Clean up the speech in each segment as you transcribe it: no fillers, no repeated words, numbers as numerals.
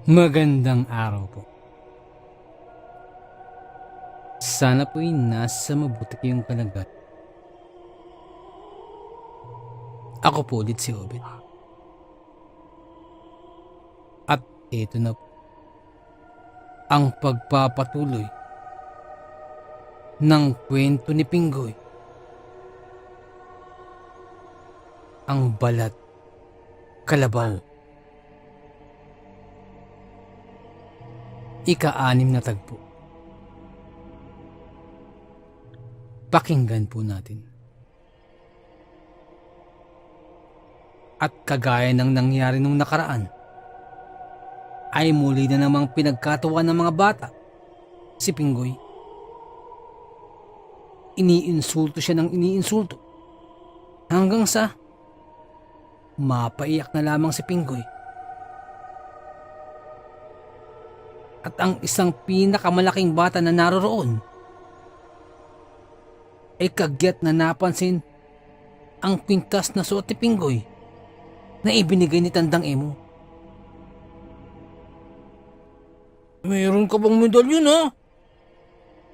Magandang araw po. Sana po'y nasa mabuti kayong kalagayan. Ako po ulit si Obet. At ito na po ang pagpapatuloy ng kwento ni Pinggoy. Ang Balat Kalabaw. Ika-6 na tagpo. Pakinggan po natin. At kagaya ng nangyari nung nakaraan, ay muli na namang pinagkatawa ng mga bata si Pinggoy. Iniinsulto siya ng iniinsulto hanggang sa mapaiyak na lamang si Pinggoy. At ang isang pinakamalaking bata na naroroon ay kagyat na napansin ang kwintas na suot ni Pinggoy na ibinigay ni Tandang Emo. Mayroon ka bang medalyon ha?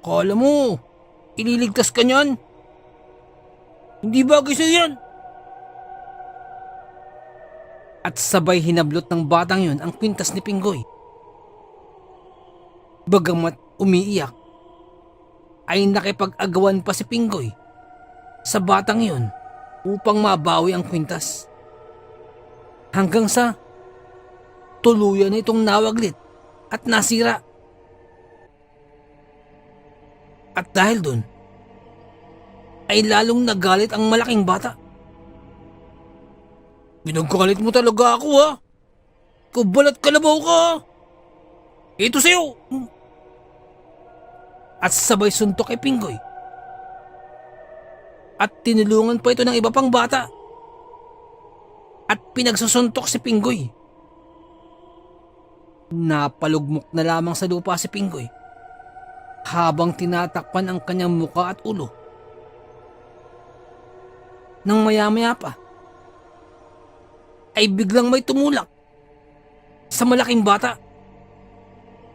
Kala mo, ililigtas ka niyan? Hindi bagay sa'yo yan. At sabay hinablot ng batang yun ang kwintas ni Pinggoy. Bagamat umiiyak, ay nakipag-agawan pa si Pinggoy sa batang yun upang mabawi ang kwintas. Hanggang sa tuluyan na itong nawaglit at nasira. At dahil dun, ay lalong nagalit ang malaking bata. Pinagkalit mo talaga ako ha? Ikaw balat kalabaw ka ha? Ito sa'yo! At sabay suntok kay Pinggoy. At tinulungan pa ito ng iba pang bata. At pinagsusuntok si Pinggoy. Napalugmok na lamang sa lupa si Pinggoy habang tinatakpan ang kanyang muka at ulo. Nang maya-maya pa, ay biglang may tumulak sa malaking bata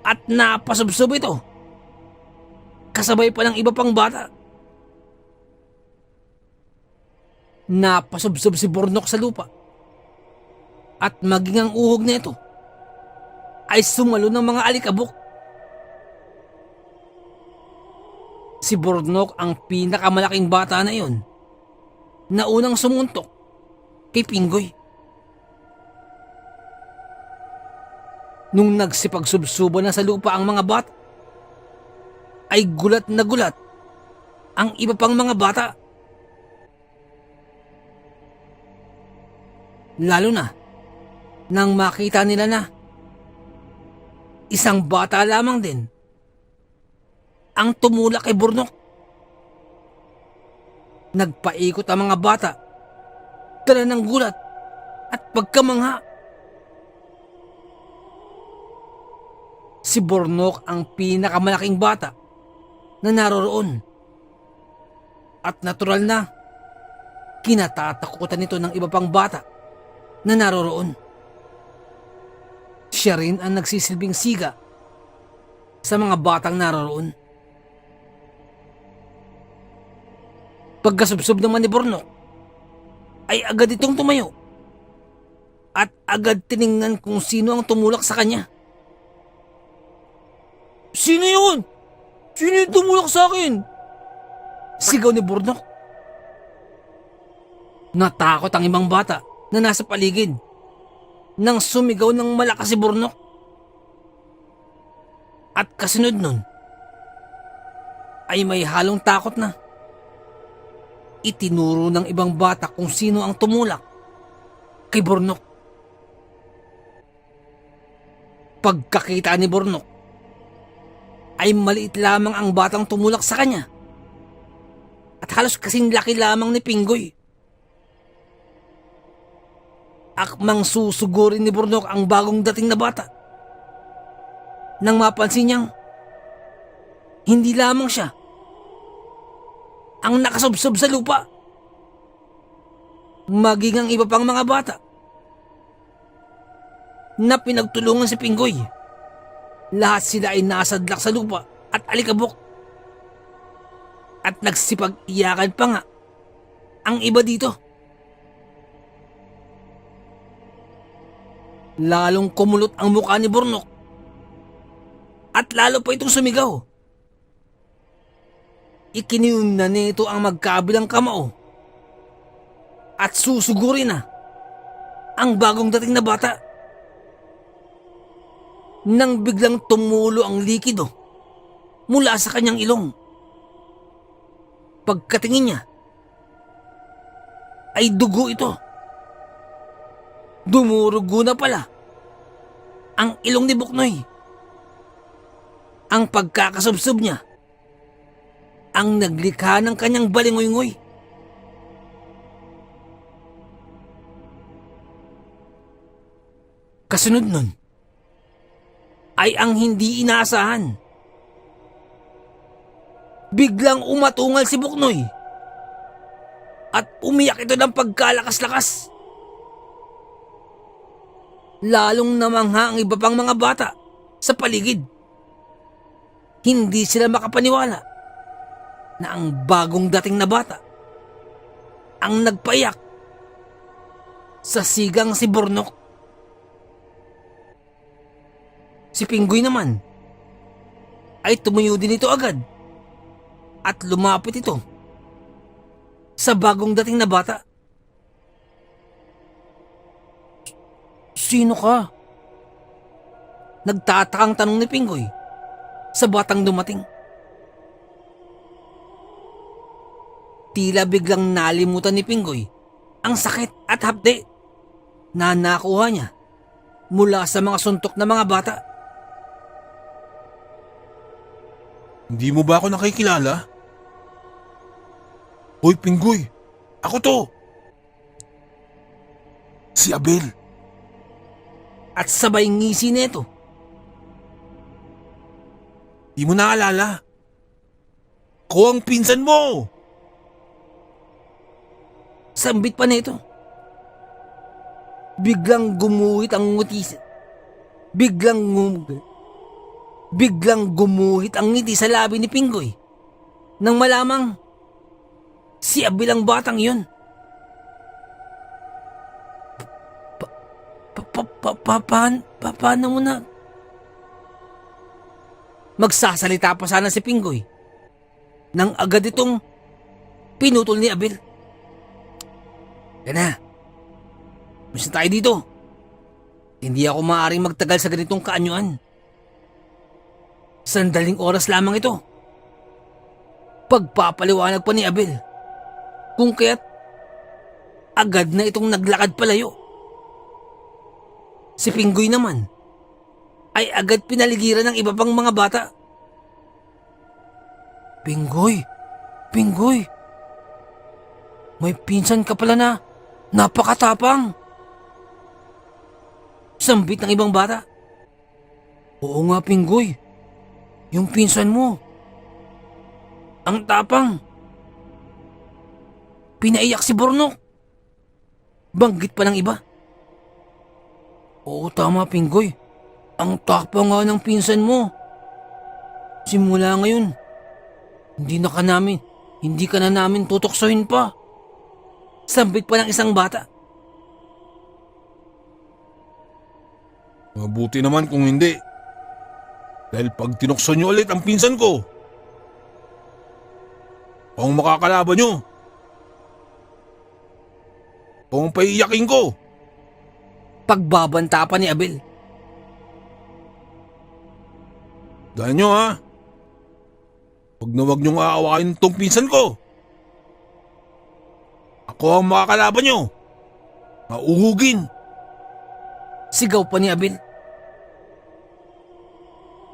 at napasubsob ito. Kasabay pa ng iba pang bata. Napasubsob si Bornok sa lupa. At maging ang uhog nito ay sumalo ng mga alikabok. Si Bornok ang pinakamalaking bata na iyon na unang sumuntok kay Pinggoy. Nung nagsipagsubsubo na sa lupa ang mga bata, ay gulat na gulat ang iba pang mga bata. Lalo na nang makita nila na isang bata lamang din ang tumulak kay Bornok. Nagpaikot ang mga bata, dala ng gulat at pagkamangha. Si Bornok ang pinakamalaking bata na naroroon. At natural na, kinatatakutan nito ng iba pang bata na naroroon. Siya rin ang nagsisilbing siga sa mga batang naroroon. Pagkasubsob naman ni Bornok, ay agad itong tumayo at agad tiningnan kung sino ang tumulak sa kanya. Sino yun? Sino yung tumulak sa akin? Sigaw ni Bornok. Natakot ang ibang bata na nasa paligid nang sumigaw ng malakas si Bornok. At kasunod nun, ay may halong takot na. Itinuro ng ibang bata kung sino ang tumulak kay Bornok. Pagkakita ni Bornok, ay maliit lamang ang batang tumulak sa kanya at halos kasing laki lamang ni Pinggoy. Akmang susugurin ni Bornok ang bagong dating na bata nang mapansin niyang hindi lamang siya ang nakasubsob sa lupa, maging ang iba pang mga bata na pinagtulungan si Pinggoy. Lahat sila ay nasadlak sa lupa at alikabok. At nagsipag-iyakan pa nga ang iba dito. Lalong kumulot ang mukha ni Burnok at lalo pa itong sumigaw. Ikiniyum na nito ang magkabilang kamao at susugurin na ang bagong dating na bata. Nang biglang tumulo ang likido mula sa kanyang ilong. Pagkatingin niya ay dugo ito. Dumurugo na pala ang ilong ni Buknoy. Ang pagkakasubsob niya ang naglikha ng kanyang balingoy-ngoy. Kasunod nun ay ang hindi inaasahan. Biglang umatungal si Buknoy at umiyak ito ng pagkalakas-lakas. Lalong namangha ang iba pang mga bata sa paligid. Hindi sila makapaniwala na ang bagong dating na bata ang nagpaiyak sa sigang si Burnok. Si Pinggoy naman ay tumuyo din ito agad at lumapit ito sa bagong dating na bata. Sino ka? Nagtatakang tanong ni Pinggoy sa batang dumating. Tila biglang nalimutan ni Pinggoy ang sakit at hapde na nakuha niya mula sa mga suntok na mga bata. Hindi mo ba ako nakikilala? Hoy, Pinggoy! Ako to! Si Abel! At sabay ngisi nito. Di mo naalala? Ako ang pinsan mo! Sambit pa nito. Biglang gumuhit ang ngiti. Biglang gumuhit ang ngiti sa labi ni Pinggoy nang malamang si Abel ang batang yun. Paano mo na? Magsasalita pa sana si Pinggoy nang agad itong pinutol ni Abel. Yan na. Misa tayo dito. Hindi ako maaaring magtagal sa ganitong kaanyuan. Sandaling oras lamang ito. Pagpapaliwanag pa ni Abel. Kung kaya't agad na itong naglakad palayo. Si Pinggoy naman ay agad pinaligiran ng iba pang mga bata. Pinggoy! May pinsan ka pala na napakatapang! Sambit ng ibang bata. Oo nga, Pinggoy. Yung pinsan mo. Ang tapang. Pinaiyak si Burnok. Banggit pa ng iba. Oo, tama, Pinggoy. Ang tapang nga ng pinsan mo. Simula ngayon, hindi ka na namin tutoksohin pa. Sambit pa ng isang bata. Mabuti naman kung hindi. Dahil pag tinukso niyo ulit ang pinsan ko, ang makakalaban niyo, ang paiiyakin ko. Pagbabanta pa ni Abel. Dahil niyo ha, huwag na huwag niyong aawain tong pinsan ko. Ako ang makakalaban niyo. Mauhugin. Sigaw pa ni Abel.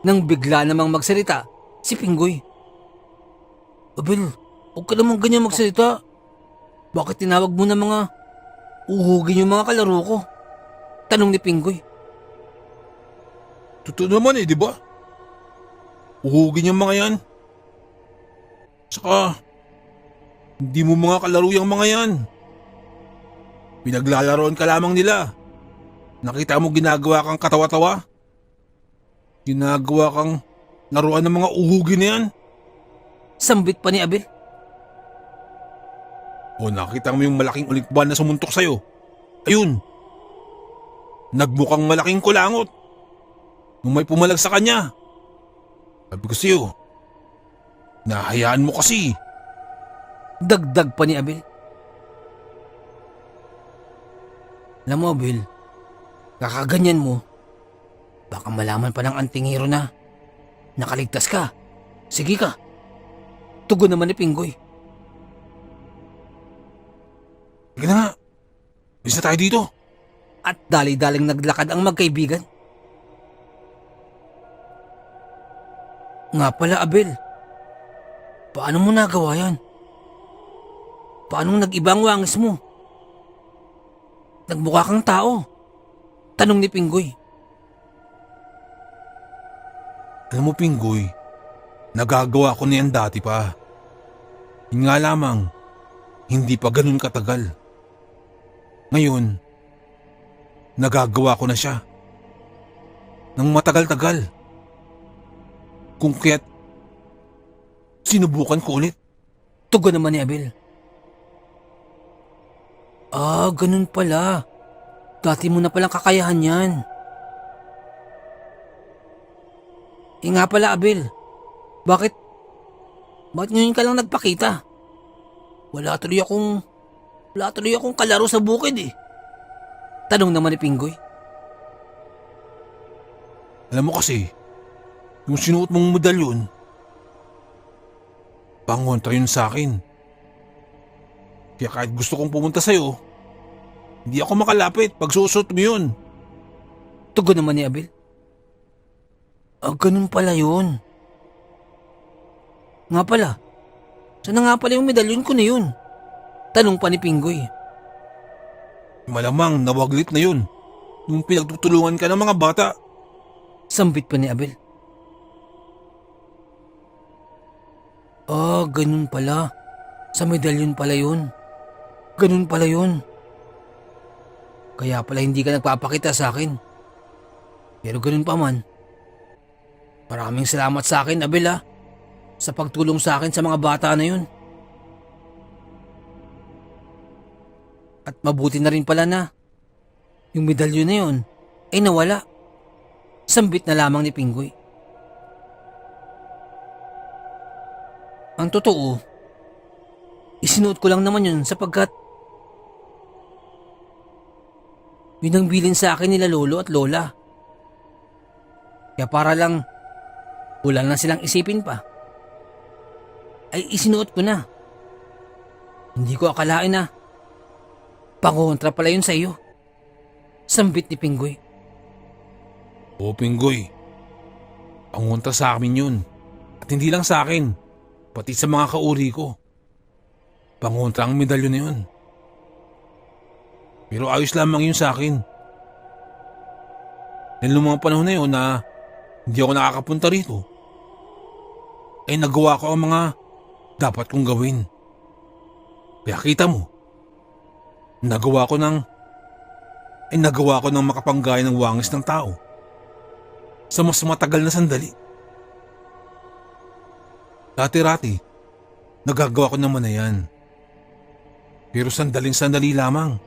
Nang bigla namang magsalita si Pinggoy. Abel, huwag ka naman ganyan magsalita. Bakit tinawag mo na mga uhugin yung mga kalaro ko? Tanong ni Pinggoy. Totoo naman di ba? Uhugin yung mga yan. Saka, hindi mo mga kalaro yung mga yan. Pinaglalaroan ka lamang nila. Nakita mo ginagawa kang katawa-tawa? Ginagawa kang laruan ng mga uhugi na yan? Sambit pa ni Abel. O nakita mo yung malaking ulikban na sumuntok sa'yo? Ayun. Nagmukhang malaking kulangot. Nung may pumalag sa kanya. Sabi ko sa'yo, nahayaan mo kasi. Dagdag pa ni Abel. Alam mo Abel, kakaganyan mo, baka malaman pa ng antingero na nakaligtas ka. Sige ka. Tugon naman ni Pinggoy. Sige na nga. Bisa tayo dito. At dali-daling naglakad ang magkaibigan. Nga pala Abel, paano mo nagawa yan? Paano nag-iba ang wangis mo? Nagmukha kang tao. Tanong ni Pinggoy. Alam mo Pinggoy, nagagawa ko na yan dati pa. Yun nga lamang, hindi pa ganun katagal. Ngayon, nagagawa ko na siya. Nang matagal-tagal. Kung kaya't sinubukan ko ulit. Tugon naman ni Abel. Ah, ganun pala. Dati mo na palang kakayahan yan. Nga pala Abel, bakit ngayon ka lang nagpakita? Wala tuloy akong kalaro sa bukid eh. Tanong naman ni Pinggoy. Alam mo kasi, yung sinuot mong medalyon, pangontra yun sa akin. Kaya kahit gusto kong pumunta sa'yo, hindi ako makalapit pag susuot mo yun. Tugon naman ni Abel. Ah, ganun pala yun. Nga pala, saan na nga pala yung medalyon ko na yun? Tanong pa ni Pinggoy. Malamang nawaglit na yun nung pinagtutulungan ka ng mga bata. Sambit pa ni Abel. Ah, ganun pala. Sa medalyon pala yun. Ganun pala yun. Kaya pala hindi ka nagpapakita sa akin. Pero ganun pa man. Maraming salamat sa akin, Abel sa pagtulong sa akin sa mga bata na yun. At mabuti na rin pala na yung medalyon na yun ay nawala. Sambit na lamang ni Pinggoy. Ang totoo, isinuot ko lang naman yun sapagkat yun ang bilin sa akin nila lolo at lola. Kaya para lang wala na silang isipin pa, ay isinuot ko na. Hindi ko akalain na pangontra pala yun sa iyo. Sambit ni Pinggoy. Oo Pinggoy, pangontra sa amin yun. At hindi lang sa akin, pati sa mga kauri ko. Pangontra ang medalyon na yun. Pero ayos lamang yun sa akin. Dahil noong mga panahon na yun na hindi ako nakakapunta rito, ay nagawa ko ang mga dapat kong gawin. Kaya kita mo, nagawa ko ng makapanggaya ng wangis ng tao sa mas matagal na sandali. Dati-rati, nagagawa ko naman na yan. Pero sandaling-sandali lamang.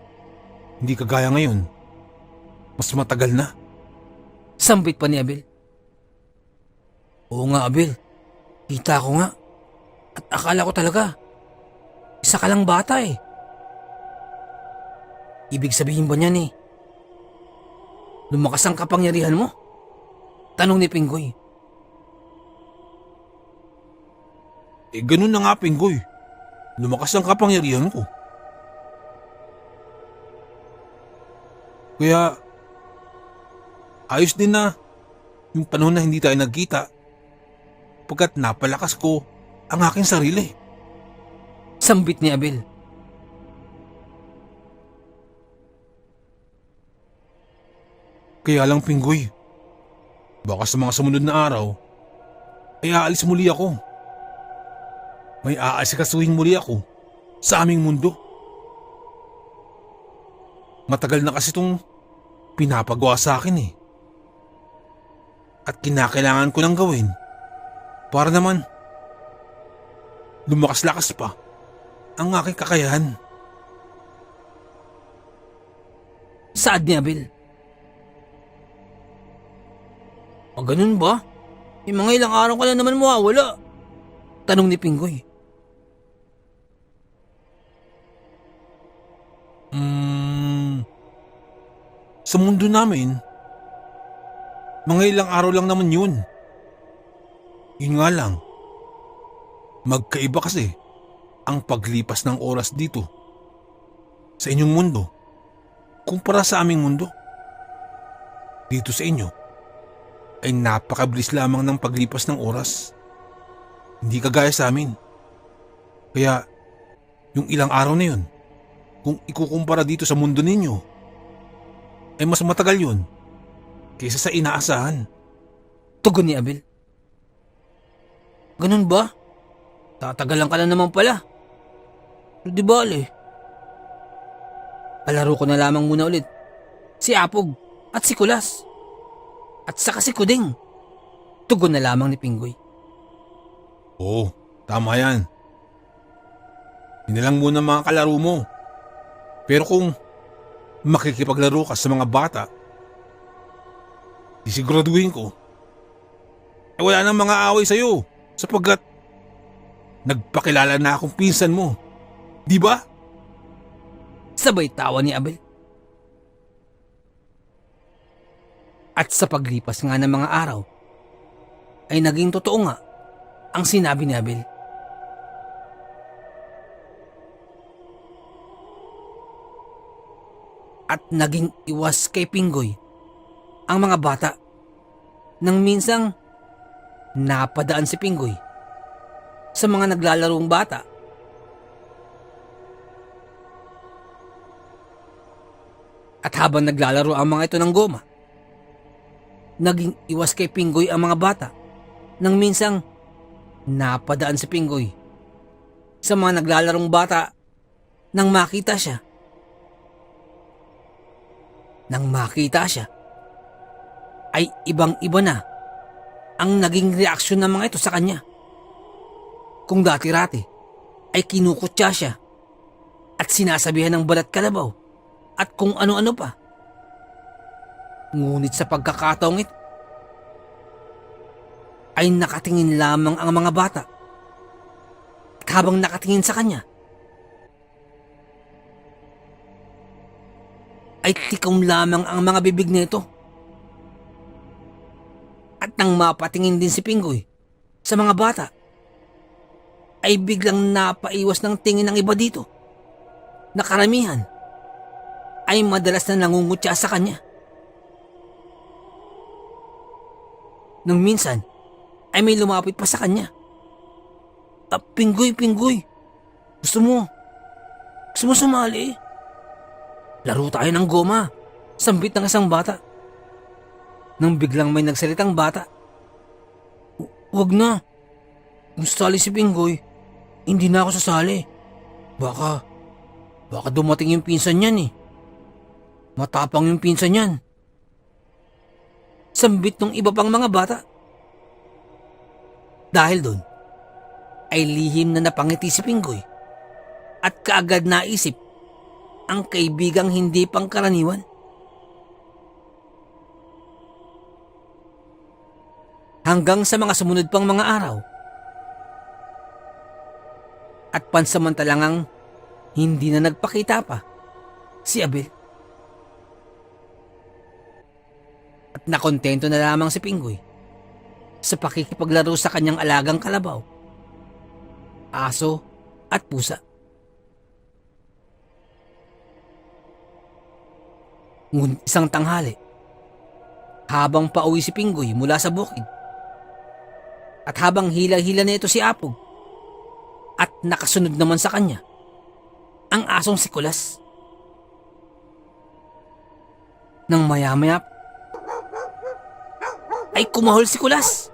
Hindi kagaya ngayon. Mas matagal na. Sambit pa ni Abel. Oo nga Abel, kita ko nga. At akala ko talaga, isa ka lang bata eh. Ibig sabihin ba niyan lumakas ang kapangyarihan mo? Tanong ni Pinggoy. Ganun na nga Pinggoy. Lumakas ang kapangyarihan ko. Kaya, ayos din na yung panahon na hindi tayo nagkita pagkat napalakas ko ang aking sarili. Sambit ni Abel. Kaya lang Pinggoy, baka sa mga sumunod na araw, ay aalis muli ako. May aasikasuhin muli ako sa aming mundo. Matagal na kasi itong pinapagawa sa akin eh. At kinakailangan ko nang gawin para naman lumakas-lakas pa ang aking kakayahan. Saad ni Abel. O ganun ba? Mga ilang araw ka na naman mawawala. Tanong ni Pinggoy. Sa mundo namin, mga ilang araw lang naman yun. Yun nga lang, magkaiba kasi ang paglipas ng oras dito sa inyong mundo kumpara sa aming mundo. Dito sa inyo ay napakabilis lamang ng paglipas ng oras. Hindi kagaya sa amin. Kaya yung ilang araw na yun, kung ikukumpara dito sa mundo ninyo, ay mas matagal yun kaysa sa inaasahan. Tugon ni Abel. Ganun ba? Tatagalan ka na naman pala. Pero di bale. Palaro ko na lamang muna ulit si Apog at si Kulas. At saka si Kuding. Tugon na lamang ni Pinggoy. Oo, tama yan. Yun na lang muna mga kalaro mo. Pero kung makikipaglaro ka sa mga bata, disiguraduhin ko ay wala nang mga away sa'yo sapagkat nagpakilala na akong pinsan mo. Di ba? Sabay tawa ni Abel. At sa paglipas nga ng mga araw, ay naging totoo nga ang sinabi ni Abel. At naging iwas kay Pinggoy ang mga bata nang minsang napadaan si Pinggoy sa mga naglalarong bata. At habang naglalaro ang mga ito ng goma, naging iwas kay Pinggoy ang mga bata nang minsang napadaan si Pinggoy sa mga naglalarong bata nang makita siya. Nang makita siya, ay ibang-iba na ang naging reaksyon ng mga ito sa kanya. Kung dati-rati ay kinukutya siya at sinasabihan ng balat kalabaw at kung ano-ano pa. Ngunit sa pagkakataong ito, ay nakatingin lamang ang mga bata. At habang nakatingin sa kanya, ay tikom lamang ang mga bibig nito. At nang mapatingin din si Pinggoy sa mga bata, ay biglang napaiwas ng tingin ng iba dito na karamihan ay madalas na nangungutya sa kanya. Nang minsan ay may lumapit pa sa kanya. Pinggoy, gusto mo sumali? Laro tayo ng goma, sambit ng isang bata. Nang biglang may nagsalitang bata. Wag na. Kung sasali si Pinggoy, hindi na ako sasali. Baka dumating yung pinsan niyan eh. Matapang yung pinsan niyan. Sambit ng iba pang mga bata. Dahil doon, ay lihim na napangiti si Pinggoy at kaagad naisip ang kaibigang hindi pangkaraniwan. Hanggang sa mga sumunod pang mga araw at pansamantalang hindi na nagpakita pa si Abel. At nakontento na lamang si Pinggoy sa pakikipaglaro sa kanyang alagang kalabaw, aso at pusa. Ngunit isang tanghali, habang pauwi si Pinggoy mula sa bukid, at habang hila-hila na ito si Apog, at nakasunod naman sa kanya ang asong si Kulas. Nang maya-maya ay kumahol si Kulas.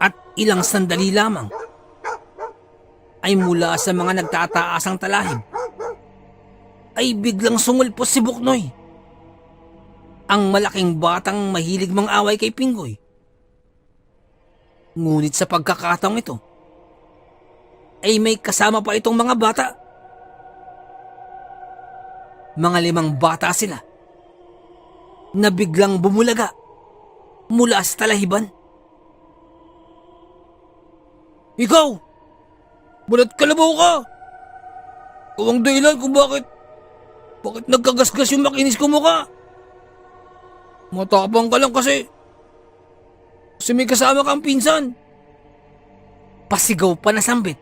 At ilang sandali lamang ay mula sa mga nagtataasang talahib ay biglang sumulpos si Buknoy. Ang malaking batang mahilig mang-away kay Pinggoy. Ngunit sa pagkakataong ito, ay may kasama pa itong mga bata. Mga 5 bata sila na biglang bumulaga mula sa talahiban. Ikaw! Bulat kalabaw ka! Ikaw ang dahilan kung bakit nagkagasgas yung makinis ko mukha. Matapang ka lang kasi may kasama kang pinsan. Pasigaw pa na sambit.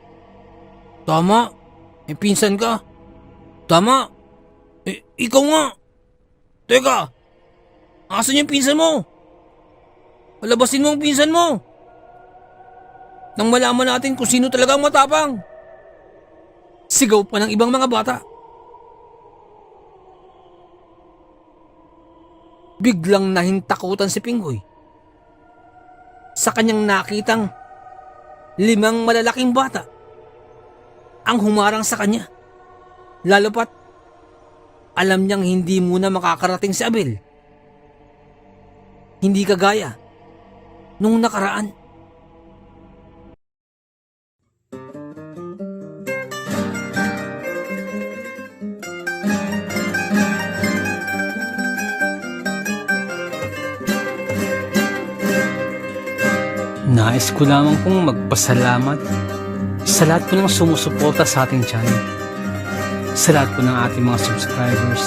Tama, may pinsan ka. Tama, ikaw nga. Teka, asan yung pinsan mo? Palabasin mo ang pinsan mo. Nang malaman natin kung sino talaga ang matapang. Sigaw pa ng ibang mga bata. Biglang nahintakutan si Pinggoy sa kanyang nakitang 5 malalaking bata ang humarang sa kanya. Lalo pat alam niyang hindi muna makakarating si Abel. Hindi kagaya nung nakaraan. Nais ko lamang pong magpasalamat sa lahat po ng sumusuporta sa ating channel. Sa lahat po ng ating mga subscribers,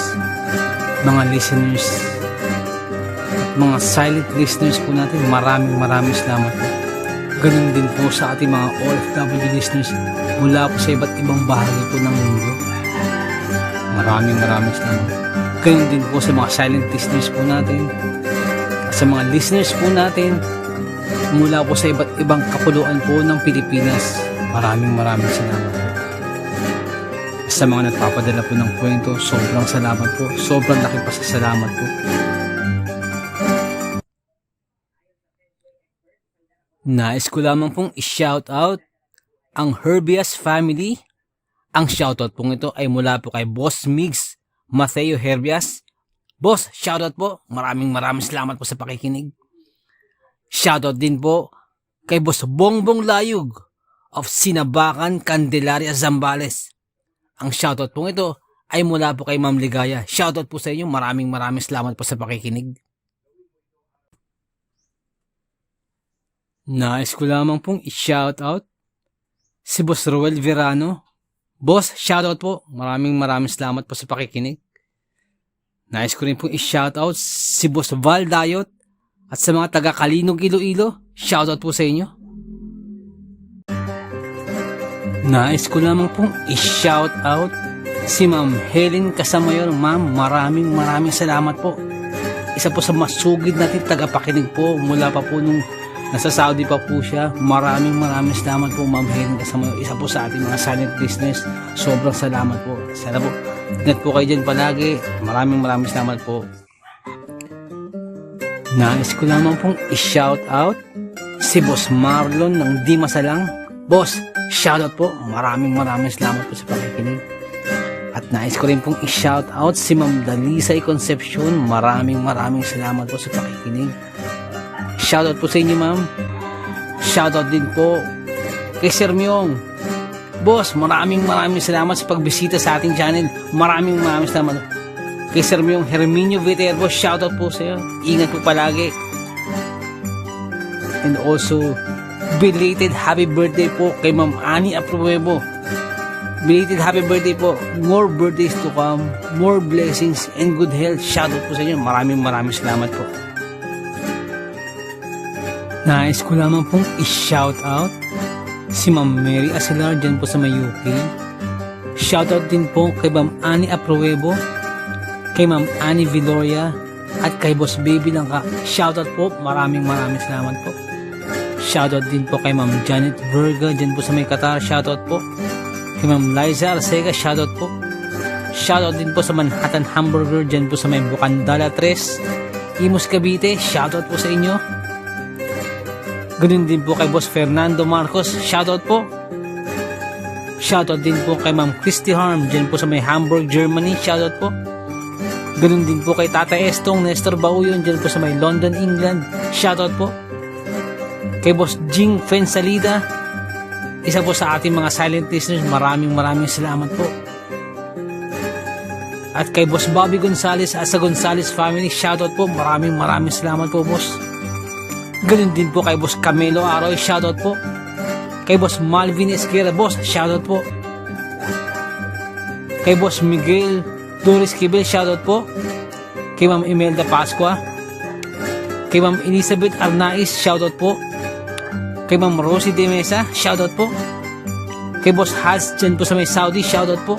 mga listeners, at mga silent listeners po natin. Maraming salamat po. Ganun din po sa ating mga OFW listeners mula po sa iba't ibang bahagi po ng mundo. Maraming salamat. Ganun din po sa mga silent listeners po natin, at sa mga listeners po natin mula po sa iba't ibang kapuluan po ng Pilipinas. Maraming salamat po. Sa mga nagpapadala po ng kwento, sobrang salamat po. Sobrang laking pasasalamat po. Nais ko lamang pong i-shout out ang Herbias family. Ang shoutout pong ito ay mula po kay Boss Migs Mateo Herbias. Boss, shoutout po. Maraming salamat po sa pakikinig. Shoutout din po kay Boss Bongbong Layug of Sinabakan, Candelaria, Zambales. Ang shoutout pong ito ay mula po kay Ma'am Ligaya. Shoutout po sa inyo. Maraming salamat po sa pakikinig. Nais ko lamang pong i-shoutout si Boss Roel Verano. Boss, shoutout po. Maraming salamat po sa pakikinig. Nais ko rin pong i-shoutout si Boss Val Dayot at sa mga taga Kalinog, Iloilo. Shoutout po sa inyo. Nais ko lamang pong i-shoutout si Ma'am Helen Casamayor. Ma'am, maraming salamat po. Isa po sa masugid natin tagapakinig po mula pa po nung nasa Saudi pa po siya. Maraming salamat po, Ma'am Helen Casamayor. Isa po sa ating mga silent listeners. Sobrang salamat po. Sana po, ingat po kayo dyan palagi. Maraming salamat po. Nais ko lamang pong i-shoutout si Boss Marlon ng Di Masalang. Boss, shoutout po. Maraming salamat po sa pakikinig. At nais ko rin pong i-shoutout si Ma'am Dalisay Concepcion. Maraming salamat po sa pakikinig. Shoutout po sa inyo, ma'am. Shoutout din po kay Sir Myong. Boss, maraming salamat sa pagbisita sa ating channel. Maraming salamat. Kay Sir Myong Herminio Viterbo, shoutout po sa iyo. Ingat po palagi. And also, belated happy birthday po kay Ma'am Ani Apruebo. Belated happy birthday po. More birthdays to come. More blessings and good health. Shoutout po sa inyo. Maraming salamat po. Nais ko lamang pong i-shoutout si Ma'am Mary Asilar dyan po sa may UK. Shoutout din po kay Ma'am Ani Apruebo, kay Ma'am Annie Viloria, at kay Boss Baby Langka. Shoutout po. Maraming salamat po. Shoutout din po kay Ma'am Janet Verga dyan po sa may Qatar. Shoutout po. Kay Ma'am Liza Arcega. Shoutout po. Shoutout din po sa Manhattan Hamburger dyan po sa may Bukandala 3, Imus, Cavite. Shoutout po sa inyo. Ganun din po kay Boss Fernando Marcos. Shoutout po. Shoutout din po kay Ma'am Christy Harm, dyan po sa may Hamburg, Germany. Shoutout po. Ganun din po kay Tata Estong Nestor Bauyon, dyan po sa may London, England. Shoutout po. Kay Boss Jing Fensalida, isa po sa ating mga silent listeners, maraming salamat po. At kay Boss Bobby Gonzales at sa Gonzales family, shoutout po, maraming salamat po, boss. Ganun din po kay Boss Camelo Aroy, shoutout po. Kay Boss Malvin Esquera, boss, shoutout po. Kay Boss Miguel Doris Kibel, shoutout po. Kay Ma'am Imelda Pascua. Kay Ma'am Elizabeth Arnaiz, shoutout po. Kay Ma'am Rosie De Mesa, shoutout po. Kay Boss Haz dyan po sa may Saudi, shoutout po.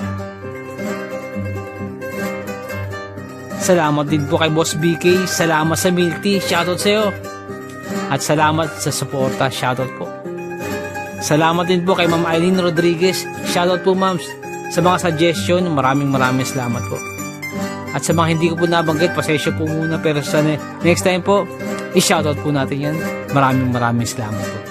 Salamat din po kay Boss BK, salamat sa milk tea, shoutout sa iyo. At salamat sa suporta, shoutout po. Salamat din po kay Ma'am Eileen Rodriguez, shoutout po ma'am. Sa mga suggestion, maraming salamat po. At sa mga hindi ko po nabanggit, pasensya po muna, pero sa next time po, i-shoutout po natin yan. Maraming salamat po.